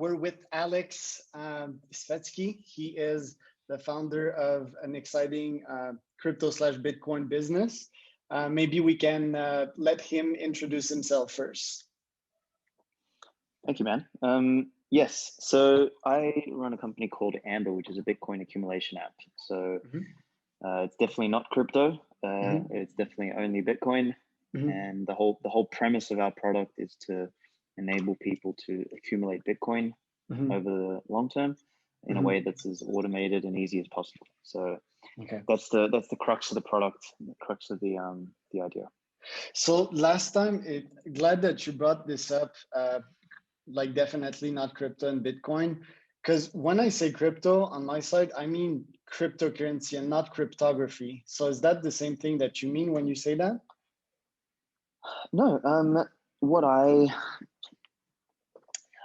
We're with Aleks Svetski. He is the founder of an exciting crypto slash Bitcoin business. Maybe we can let him introduce himself first. Thank you, man. Yes, so I run a company called Amber, which is a Bitcoin accumulation app. So it's definitely not crypto. It's definitely only Bitcoin. And the whole premise of our product is to enable people to accumulate Bitcoin over the long term in a way that's as automated and easy as possible. So that's the crux of the product, the crux of the idea. So last time, glad that you brought this up. Like definitely not crypto and Bitcoin, because when I say crypto on my side, I mean cryptocurrency and not cryptography. So is that the same thing that you mean when you say that? No,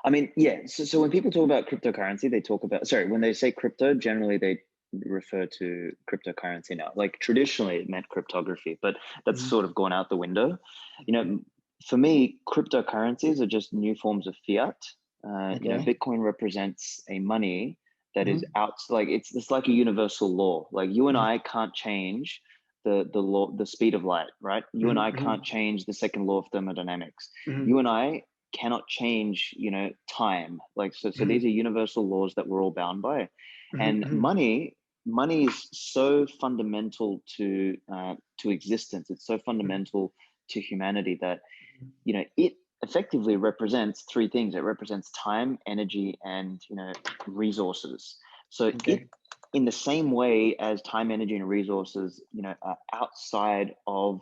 I mean, yeah. So when people talk about cryptocurrency, they talk about, when they say crypto, generally they refer to cryptocurrency now. Like traditionally it meant cryptography, but that's sort of gone out the window. You know, for me, cryptocurrencies are just new forms of fiat. You know, Bitcoin represents a money that is out, like it's like a universal law. Like you and I can't change the law, the speed of light, right? You and I can't change the second law of thermodynamics. You and I cannot change, you know, time. Like so these are universal laws that we're all bound by. And money is so fundamental to existence. It's so fundamental to humanity that, you know, it effectively represents three things. It represents time, energy, and, you know, resources. So it, in the same way as time, energy, and resources, you know, are outside of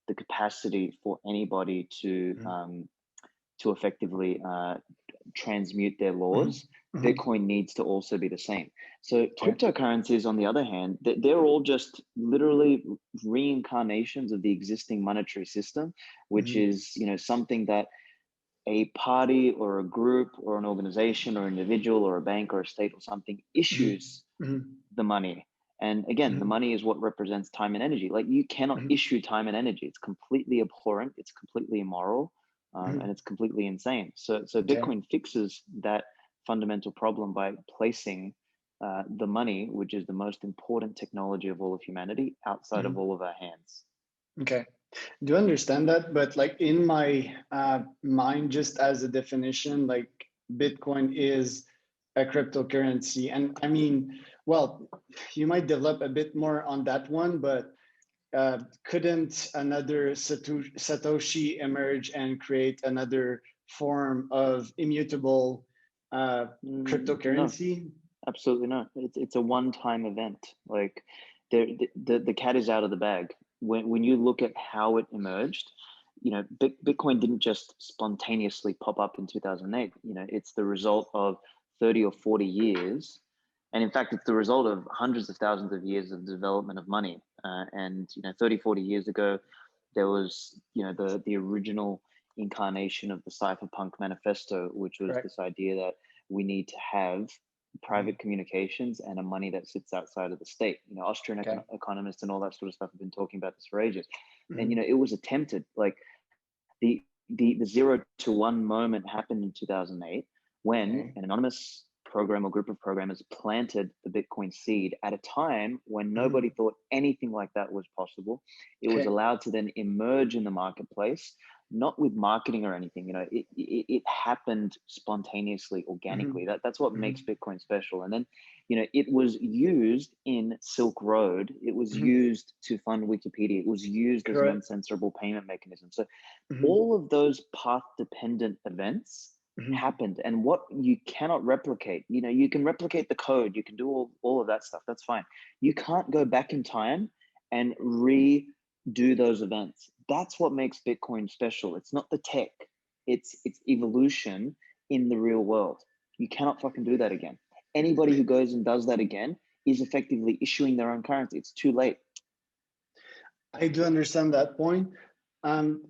the capacity for anybody to effectively transmute their laws, Bitcoin needs to also be the same. So cryptocurrencies, on the other hand, they're all just literally reincarnations of the existing monetary system, which is, you know, something that a party or a group or an organization or individual or a bank or a state or something issues the money. And again, the money is what represents time and energy. Like you cannot issue time and energy. It's completely abhorrent. It's completely immoral. And it's completely insane. So Bitcoin fixes that fundamental problem by placing the money, which is the most important technology of all of humanity, outside of all of our hands. Okay. Do you understand that? But like in my mind, just as a definition, like Bitcoin is a cryptocurrency. And I mean, well, you might develop a bit more on that one, but couldn't another Satoshi emerge and create another form of immutable cryptocurrency? No, absolutely not. It's a one-time event. Like the cat is out of the bag. When you look at how it emerged, you know, Bitcoin didn't just spontaneously pop up in 2008. You know, it's the result of 30 or 40 years. And in fact, it's the result of hundreds of thousands of years of development of money. And, you know, 30, 40 years ago, there was, you know, the original incarnation of the cypherpunk manifesto, which was this idea that we need to have private communications and a money that sits outside of the state. You know, Austrian economists and all that sort of stuff have been talking about this for ages. And, you know, it was attempted, like the 0 to 1 moment happened in 2008 when an anonymous program or group of programmers planted the Bitcoin seed at a time when nobody thought anything like that was possible. It was allowed to then emerge in the marketplace, not with marketing or anything. You know, it happened spontaneously, organically. That's what makes Bitcoin special. And then, you know, it was used in Silk Road. It was used to fund Wikipedia. It was used as an uncensorable payment mechanism. So all of those path-dependent events happened, and what you cannot replicate, you know, you can replicate the code, you can do all of that stuff, that's fine. You can't go back in time and redo those events. That's what makes Bitcoin special. It's not the tech, it's evolution in the real world. You cannot fucking do that again. Anybody who goes and does that again is effectively issuing their own currency. It's too late. I do understand that point.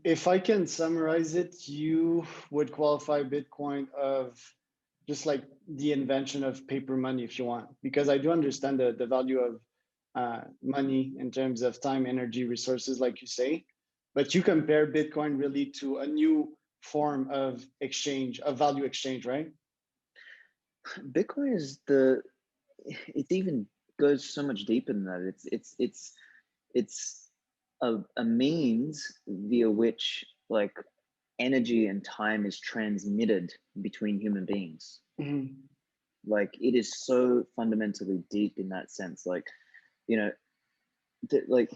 If I can summarize it, you would qualify Bitcoin of just like the invention of paper money, if you want, because I do understand the value of money in terms of time, energy, resources, like you say, but you compare Bitcoin really to a new form of exchange, of value exchange, right? Bitcoin is it even goes so much deeper than that. It's a means via which like energy and time is transmitted between human beings. Mhm. Like it is so fundamentally deep in that sense. Like, you know, like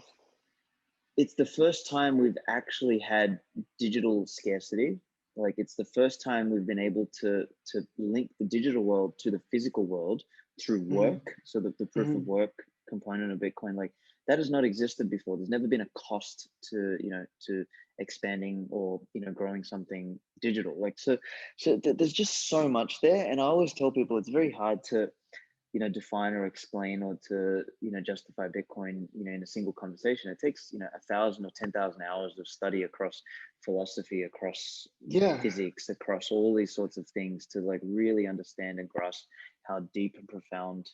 it's the first time we've actually had digital scarcity. Like it's the first time we've been able to link the digital world to the physical world through Mhm. work. So that the proof of Mhm. work component of Bitcoin, like that has not existed before. There's never been a cost to, to expanding or, growing something digital. Like, there's just so much there. And I always tell people it's very hard to, define or explain or to, justify Bitcoin, in a single conversation. It takes, 1,000 or 10,000 hours of study across philosophy, across, Yeah. physics, across all these sorts of things to like really understand and grasp how deep and profound,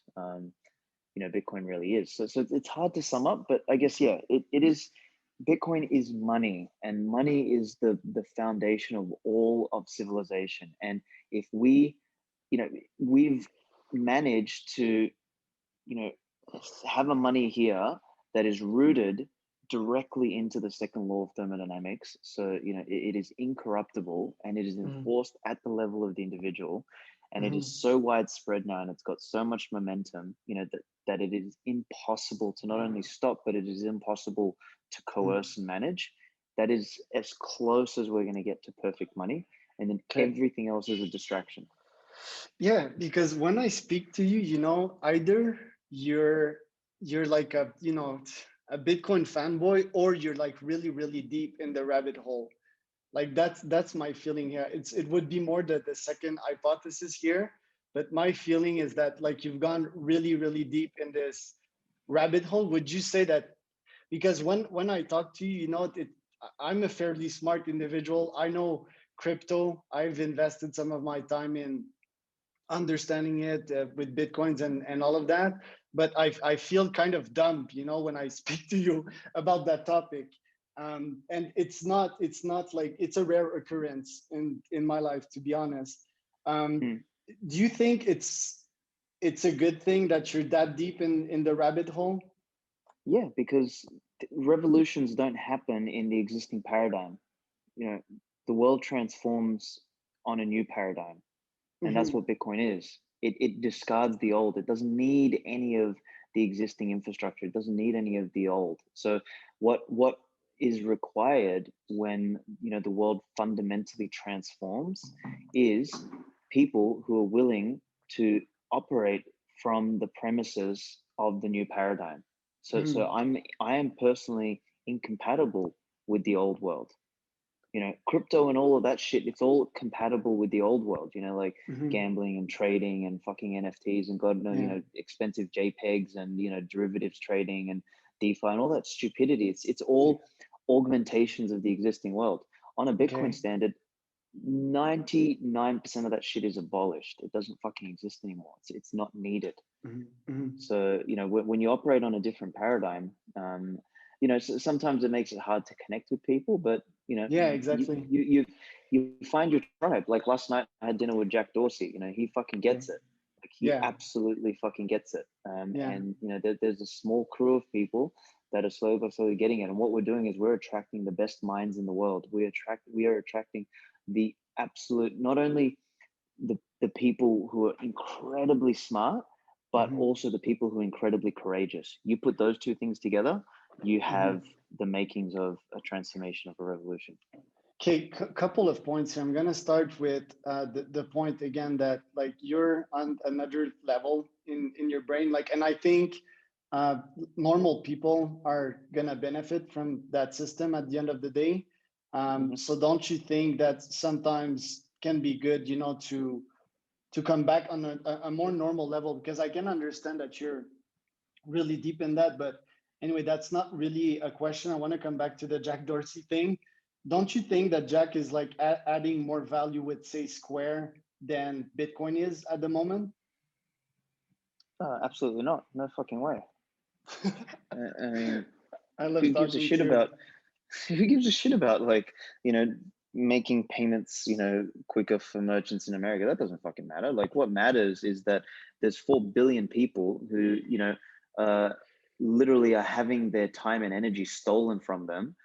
Bitcoin really is. So it's hard to sum up, but I guess, yeah, it is. Bitcoin is money, and money is the foundation of all of civilization. And if we, we've managed to, you know, have a money here that is rooted directly into the second law of thermodynamics. So, it is incorruptible and it is Mhm. enforced at the level of the individual. And it is Mhm. so widespread now and it's got so much momentum, that it is impossible to not only stop, but it is impossible to Mhm. coerce and manage. That is as close as we're going to get to perfect money. And then Okay. everything else is a distraction. Yeah, because when I speak to you, either you're like a Bitcoin fanboy, or you're like really, really deep in the rabbit hole. Like that's my feeling here. It would be more the second hypothesis here, but my feeling is that like you've gone really, really deep in this rabbit hole. Would you say that? Because when I talk to you, I'm a fairly smart individual. I know crypto. I've invested some of my time in understanding it with bitcoins and all of that, but I feel kind of dumb, when I speak to you about that topic. And it's not like it's a rare occurrence in my life, to be honest. um, Mm. do you think it's a good thing that you're that deep in the rabbit hole? Yeah, because revolutions don't happen in the existing paradigm. You know, the world transforms on a new paradigm, and that's Hmm. what Bitcoin is. It discards the old. It doesn't need any of the existing infrastructure. It doesn't need any of the old. So what is required when, the world fundamentally transforms is people who are willing to operate from the premises of the new paradigm. So Hmm. I am personally incompatible with the old world. Crypto and all of that shit, it's all compatible with the old world, like Hmm. gambling and trading and fucking NFTs and God knows, Yeah. expensive JPEGs and, derivatives trading and DeFi and all that stupidity. It's Yeah. all augmentations of the existing world. On a Bitcoin Okay. standard, 99% of that shit is abolished. It doesn't fucking exist anymore. It's not needed. Hmm. Hmm. So, when you operate on a different paradigm, sometimes it makes it hard to connect with people, but Yeah, you exactly. you you you find your tribe. Like last night, I had dinner with Jack Dorsey. He fucking Okay. gets it. Like he Yeah. absolutely fucking gets it. Yeah. And there's a small crew of people that are slowly but slowly getting it. And what we're doing is we're attracting the best minds in the world. We are attracting the absolute, not only the people who are incredibly smart, but Hmm. also the people who are incredibly courageous. You put those two things together, you have Hmm. the makings of a transformation of a revolution. Okay, couple of points here. I'm gonna start with the point again that like you're on another level in your brain, like, and I think uh, normal people are gonna benefit from that system at the end of the day. Hmm. So don't you think that sometimes can be good, to come back on a more normal level? Because I can understand that you're really deep in that. But anyway, that's not really a question. I want to come back to the Jack Dorsey thing. Don't you think that Jack is like adding more value with, say, Square than Bitcoin is at the moment? Absolutely not. No fucking way. I mean, I love who gives a talking shit to you. about? Who gives a shit about like you know making payments, quicker for merchants in America. That doesn't fucking matter. Like, what matters is that there's 4 billion people who, uh, literally are having their time and energy stolen from them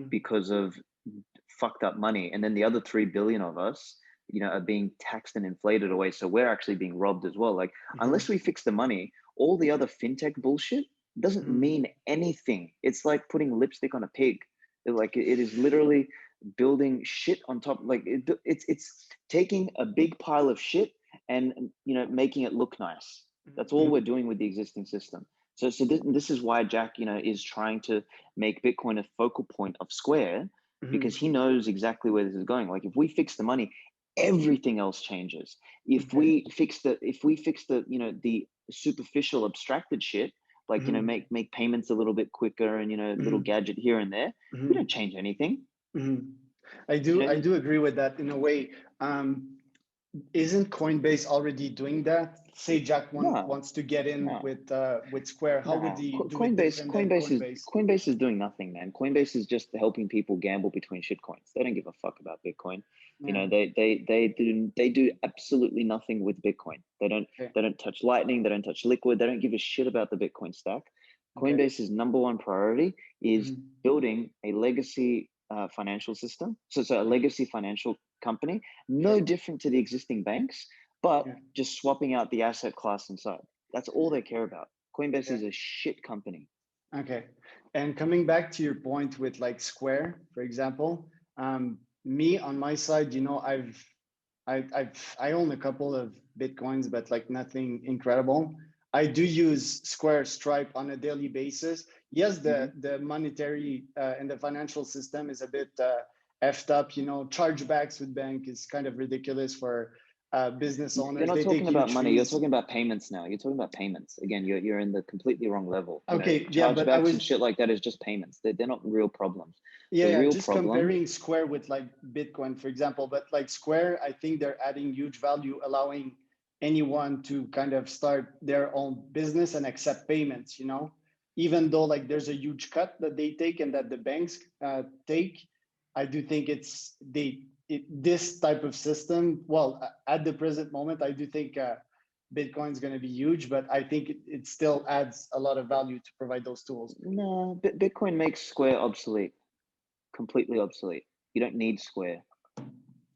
because of fucked up money. And then the other 3 billion of us, are being taxed and inflated away. So we're actually being robbed as well. Like, unless we fix the money, all the other fintech bullshit doesn't mean anything. It's like putting lipstick on a pig. It is literally building shit on top. Like, it's taking a big pile of shit and making it look nice. That's all we're doing with the existing system. So this is why Jack, is trying to make Bitcoin a focal point of Square, because he knows exactly where this is going. Like, if we fix the money, everything else changes. If we fix the the superficial abstracted shit, like make payments a little bit quicker and a little gadget here and there, we don't change anything. I do agree with that in a way. Isn't Coinbase already doing that? Say Jack wants to get in with Square. How would he do it different than Coinbase? Coinbase is doing nothing, man. Coinbase is just helping people gamble between shitcoins. They don't give a fuck about Bitcoin. They do absolutely nothing with Bitcoin. They don't touch Lightning. They don't touch Liquid. They don't give a shit about the Bitcoin stack. Coinbase's number one priority is building a legacy financial system. So a legacy financial company, no different to the existing banks, but just swapping out the asset class inside. That's all they care about. Coinbase is a shit company. Okay. And coming back to your point with like Square, for example, me on my side, I own a couple of Bitcoins, but like nothing incredible. I do use Square Stripe on a daily basis. Yes, the monetary and the financial system is a bit effed up. Chargebacks with bank is kind of ridiculous for business owners. You're not talking about money. You're talking about payments now. You're talking about payments. Again, you're in the completely wrong level. Okay, chargebacks and shit like that is just payments. They're not real problems. Comparing Square with like Bitcoin, for example. But like Square, I think they're adding huge value, allowing anyone to kind of start their own business and accept payments, even though like there's a huge cut that they take and that the banks take. I do think this type of system, well, at the present moment, I do think Bitcoin is going to be huge, but I think it still adds a lot of value to provide those tools. No, Bitcoin makes Square obsolete, completely obsolete. You don't need Square.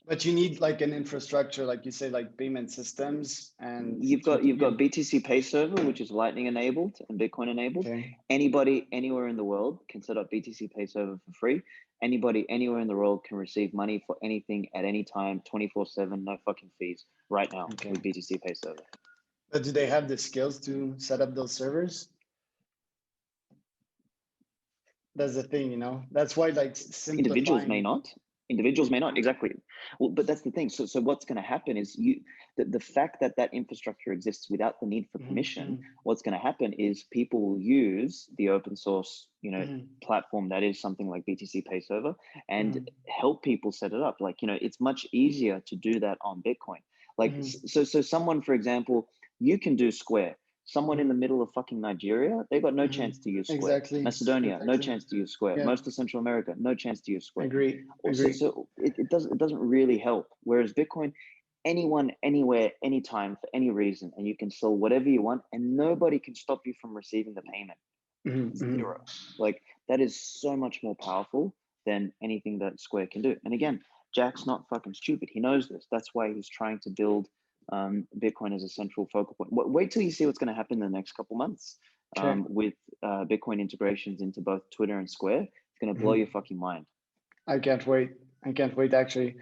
But you need like an infrastructure, like you say, like payment systems, and you've got BTC Pay Server, which is Lightning enabled and Bitcoin enabled. Okay. Anybody anywhere in the world can set up BTC Pay Server for free. Anybody anywhere in the world can receive money for anything at any time, 24/7, no fucking fees, right now with BTC Pay Server. But do they have the skills to set up those servers? That's the thing, That's why like Individuals may not, exactly. Well, but that's the thing. So what's going to happen is the fact that infrastructure exists without the need for permission, what's going to happen is people will use the open source, platform that is something like BTC Pay Server and help people set it up. Like, it's much easier to do that on Bitcoin. Like, so someone, for example, you can do Square. Someone in the middle of fucking Nigeria, they got no chance to use Square. Exactly. Macedonia, no chance to use Square. Most of Central America, no chance to use Square. Agree. So it doesn't really help. Whereas Bitcoin, anyone, anywhere, anytime, for any reason, and you can sell whatever you want, and nobody can stop you from receiving the payment. Zero. Like, that is so much more powerful than anything that Square can do. And again, Jack's not fucking stupid. He knows this. That's why he's trying to build Bitcoin as a central focal point. Wait till you see what's going to happen in the next couple months with Bitcoin integrations into both Twitter and Square. It's going to blow your fucking mind. I can't wait. Actually.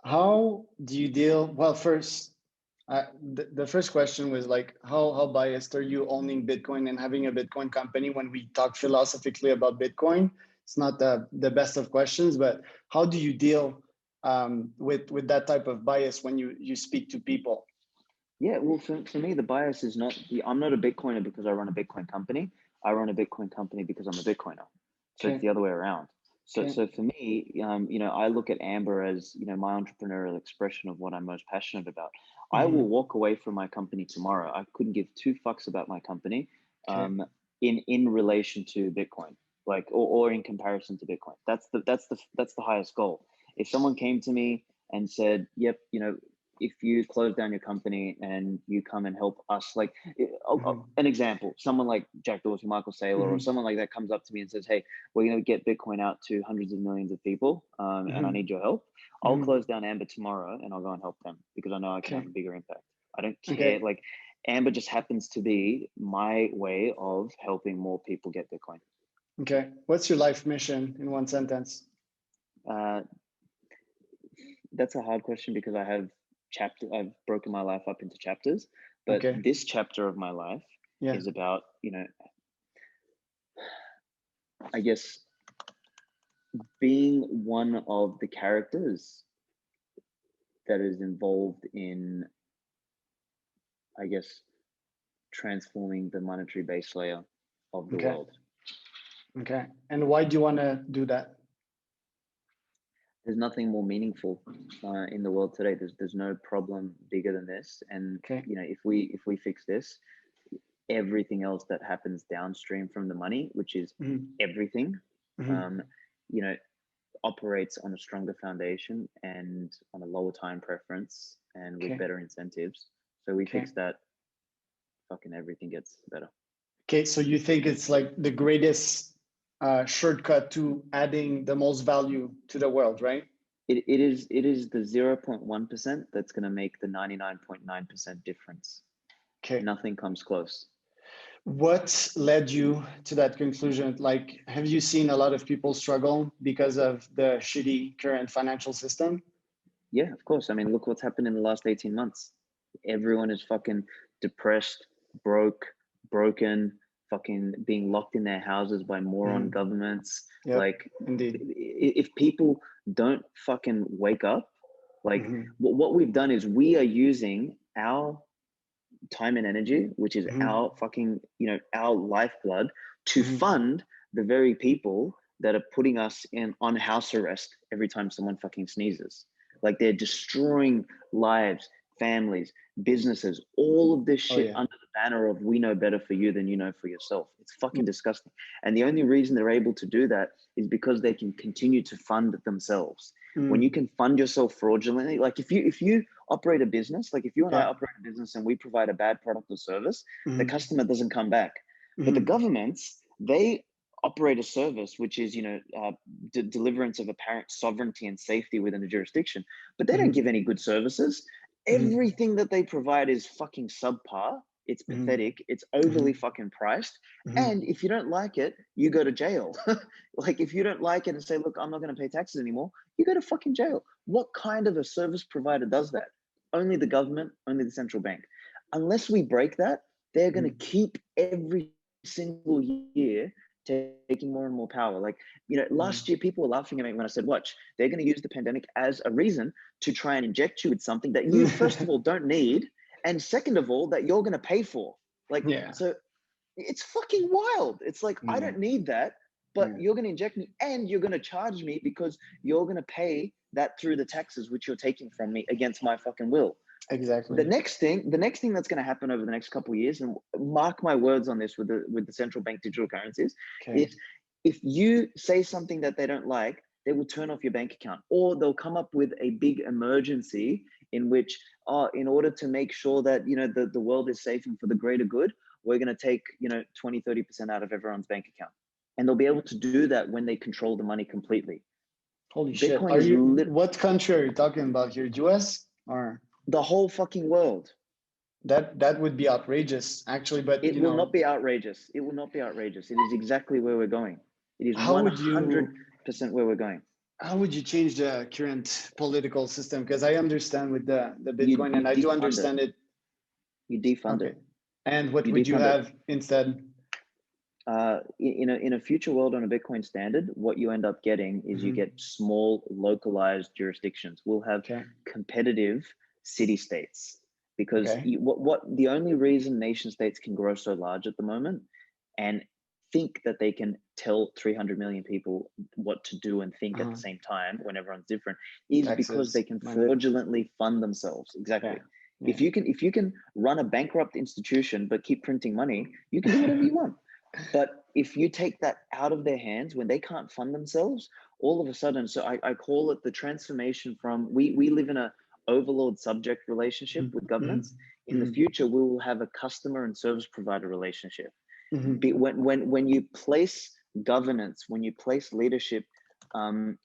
How do you deal? Well, first, the first question was like, how biased are you owning Bitcoin and having a Bitcoin company? When we talk philosophically about Bitcoin, it's not the best of questions, but how do you deal with that type of bias when you speak to people? Yeah, well, for me, the bias is not I'm not a Bitcoiner because I run a Bitcoin company. I run a Bitcoin company because I'm a Bitcoiner. So it's the other way around. So for me, I look at Amber as, my entrepreneurial expression of what I'm most passionate about. I will walk away from my company tomorrow. I couldn't give two fucks about my company in relation to Bitcoin, like, or in comparison to Bitcoin. That's the highest goal. if someone came to me and said, yep, you know, if you close down your company and you come and help us, like an example, someone like Jack Dorsey, Michael Saylor, or someone like that comes up to me and says, hey, we're going to get Bitcoin out to hundreds of millions of people, and I need your help. I'll close down Amber tomorrow and I'll go and help them because I know I can have a bigger impact. I don't care. Like Amber just happens to be my way of helping more people get Bitcoin. Okay. What's your life mission in one sentence? That's a hard question because I've broken my life up into chapters, but this chapter of my life is about, you know, I guess being one of the characters that is involved in, I guess, transforming the monetary base layer of the world. Okay. And why do you want to do that? There's nothing more meaningful in the world today. There's no problem bigger than this. And you know, if we fix this, everything else that happens downstream from the money, which is everything, you know, operates on a stronger foundation and on a lower time preference and with better incentives. So we fix that, fucking everything gets better. Okay, so you think it's like the greatest shortcut to adding the most value to the world, right? It is the 0.1% that's going to make the 99.9% difference. Okay. Nothing comes close. What led you to that conclusion? Like, have you seen a lot of people struggle because of the shitty current financial system? Yeah, of course. I mean, look what's happened in the last 18 months. Everyone is fucking depressed, broken, fucking being locked in their houses by moron governments. Like, indeed, if people don't fucking wake up, like what we've done is we are using our time and energy, which is our fucking, you know, our lifeblood, to fund the very people that are putting us on house arrest every time someone fucking sneezes. Like, they're destroying lives, families, businesses, all of this shit under the banner of we know better for you than you know for yourself. It's fucking disgusting. And the only reason they're able to do that is because they can continue to fund themselves. When you can fund yourself fraudulently, like if you operate a business, like if you and I operate a business and we provide a bad product or service, the customer doesn't come back. But the governments, they operate a service which is, you know, deliverance of apparent sovereignty and safety within a jurisdiction, but they don't give any good services. Everything that they provide is fucking subpar. It's pathetic. It's overly fucking priced. And if you don't like it, you go to jail. Like, if you don't like it and say, look, I'm not going to pay taxes anymore, you go to fucking jail. What kind of a service provider does that? Only the government, only the central bank. Unless we break that, they're going to keep every single year taking more and more power. Like, you know, last year people were laughing at me when I said, watch, they're going to use the pandemic as a reason to try and inject you with something that you, first of all, don't need. And second of all, that you're going to pay for. Like, so it's fucking wild. It's like, I don't need that, but you're going to inject me and you're going to charge me because you're going to pay that through the taxes, which you're taking from me against my fucking will. Exactly. The next thing that's going to happen over the next couple of years, and mark my words on this with the central bank digital currencies, is if you say something that they don't like, they will turn off your bank account, or they'll come up with a big emergency in which, in order to make sure that, you know, the world is safe and for the greater good, we're going to take, you know, 20-30% out of everyone's bank account. And they'll be able to do that when they control the money completely. Holy shit. What country are you talking about here? US or? The whole fucking world. That would be outrageous, actually, but it will not be outrageous. It will not be outrageous. It is exactly where we're going. It is 100% where we're going. How would you change the current political system? Because I understand with the Bitcoin, and I do understand it. You defund it. And what would you have instead? In a future world on a Bitcoin standard, what you end up getting is you get small, localized jurisdictions. We'll have competitive city-states, because what the only reason nation states can grow so large at the moment and think that they can tell 300 million people what to do and think at the same time when everyone's different is because they can fraudulently fund themselves. Exactly. If you can run a bankrupt institution but keep printing money, you can do whatever you want. But if you take that out of their hands when they can't fund themselves, all of a sudden, so I call it the transformation from, we live in a overlord subject relationship with governments. In the future, we will have a customer and service provider relationship. When you place governance, when you place leadership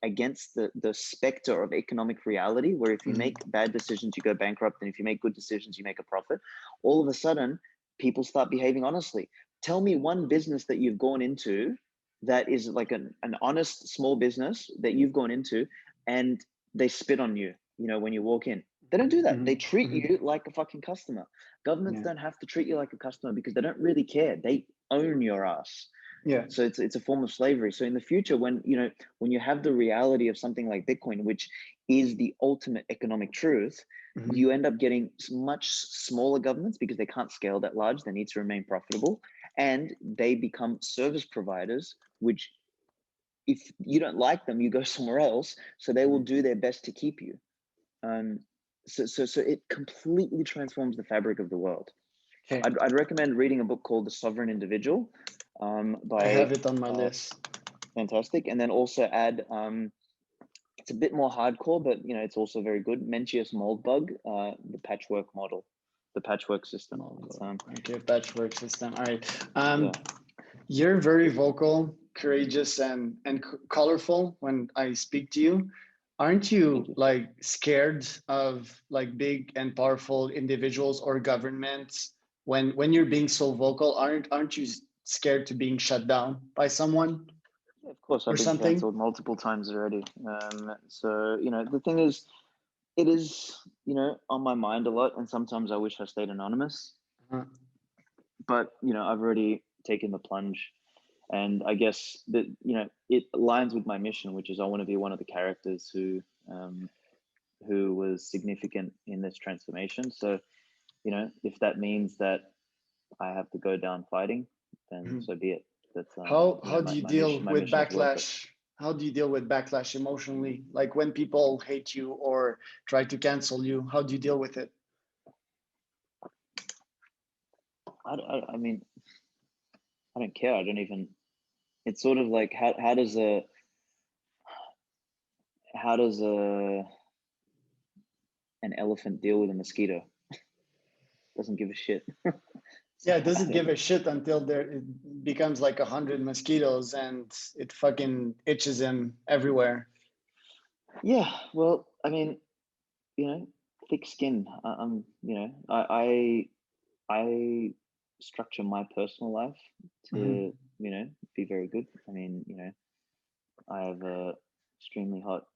against the specter of economic reality, where if you make bad decisions, you go bankrupt, and if you make good decisions, you make a profit, all of a sudden, people start behaving honestly. Tell me one business that you've gone into that is like an honest small business that you've gone into and they spit on you, when you walk in. They don't do that. They treat you like a fucking customer. Governments don't have to treat you like a customer because they don't really care. They own your ass. Yeah. So it's a form of slavery. So in the future, when you have the reality of something like Bitcoin, which is the ultimate economic truth, you end up getting much smaller governments because they can't scale that large. They need to remain profitable, and they become service providers, which if you don't like them, you go somewhere else. So they will do their best to keep you. So it completely transforms the fabric of the world. Okay. I'd recommend reading a book called The Sovereign Individual. I have it on my list. Fantastic. And then also add, it's a bit more hardcore, but it's also very good. Mencius Moldbug, the patchwork model, the patchwork system. Okay, patchwork system. All right. You're very vocal, courageous, and colorful when I speak to you. Aren't you like scared of like big and powerful individuals or governments when you're being so vocal? Aren't you scared to being shut down by someone? Yeah, of course, I've been cancelled multiple times already. So the thing is, it is on my mind a lot, and sometimes I wish I stayed anonymous. But I've already taken the plunge, and I guess that it aligns with my mission, which is I want to be one of the characters who was significant in this transformation. So if that means that I have to go down fighting, then so be it. That's how do you deal with backlash? How do you deal with backlash emotionally? Like when people hate you or try to cancel you, how do you deal with it? I mean, I don't care. I don't even. It's sort of like how does an elephant deal with a mosquito? Doesn't give a shit. Yeah, it doesn't give a shit until it becomes like 100 mosquitoes and it fucking itches him everywhere. Yeah, well, I mean, thick skin. I structure my personal life to be very good. I mean, I have a extremely hot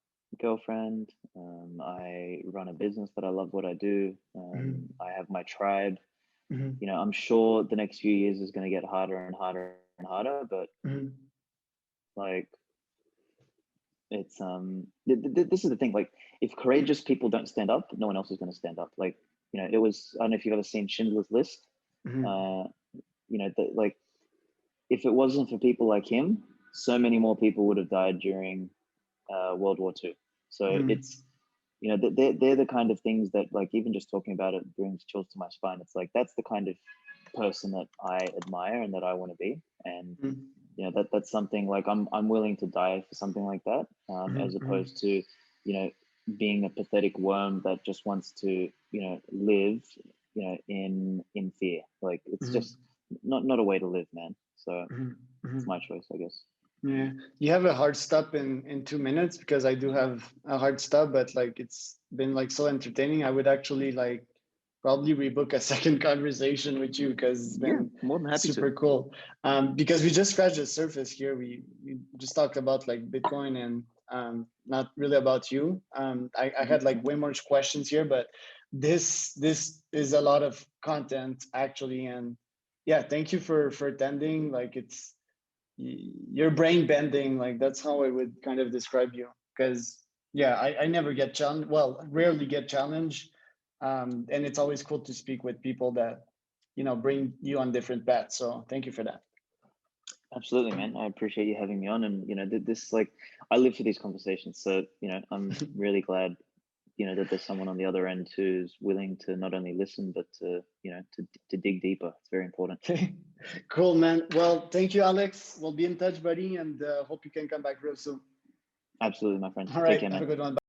girlfriend. I run a business that I love what I do. I have my tribe. I'm sure the next few years is going to get harder and harder and harder, but like it's this is the thing. Like if courageous people don't stand up, no one else is going to stand up. Like it was. I don't know if you've ever seen Schindler's List. Like if it wasn't for people like him, so many more people would have died during World War II. So it's they're the kind of things that, like, even just talking about it brings chills to my spine. It's like that's the kind of person that I admire and that I want to be, and that's something like I'm willing to die for something like that, as opposed to being a pathetic worm that just wants to live in fear. Like it's just not a way to live, man. So it's my choice, I guess. Yeah, you have a hard stop in 2 minutes because I do have a hard stop, but like it's been like so entertaining. I would actually like probably rebook a second conversation with you because it's been more than happy super cool. Because we just scratched the surface here. We just talked about like Bitcoin and not really about you. I had like way more questions here, but this is a lot of content actually, and yeah, thank you for attending. Like you're brain bending, like that's how I would kind of describe you, because yeah, I never get challenged, well, rarely get challenged, and it's always cool to speak with people that bring you on different paths, so thank you for that. Absolutely, man. I appreciate you having me on, and this, like, I live for these conversations, so I'm really glad that there's someone on the other end who's willing to not only listen but to to dig deeper. It's very important. Okay, cool, man. Well, thank you, Alex. We'll be in touch, buddy, and hope you can come back real soon. Absolutely, my friend. All Take right, care, have a man. good one.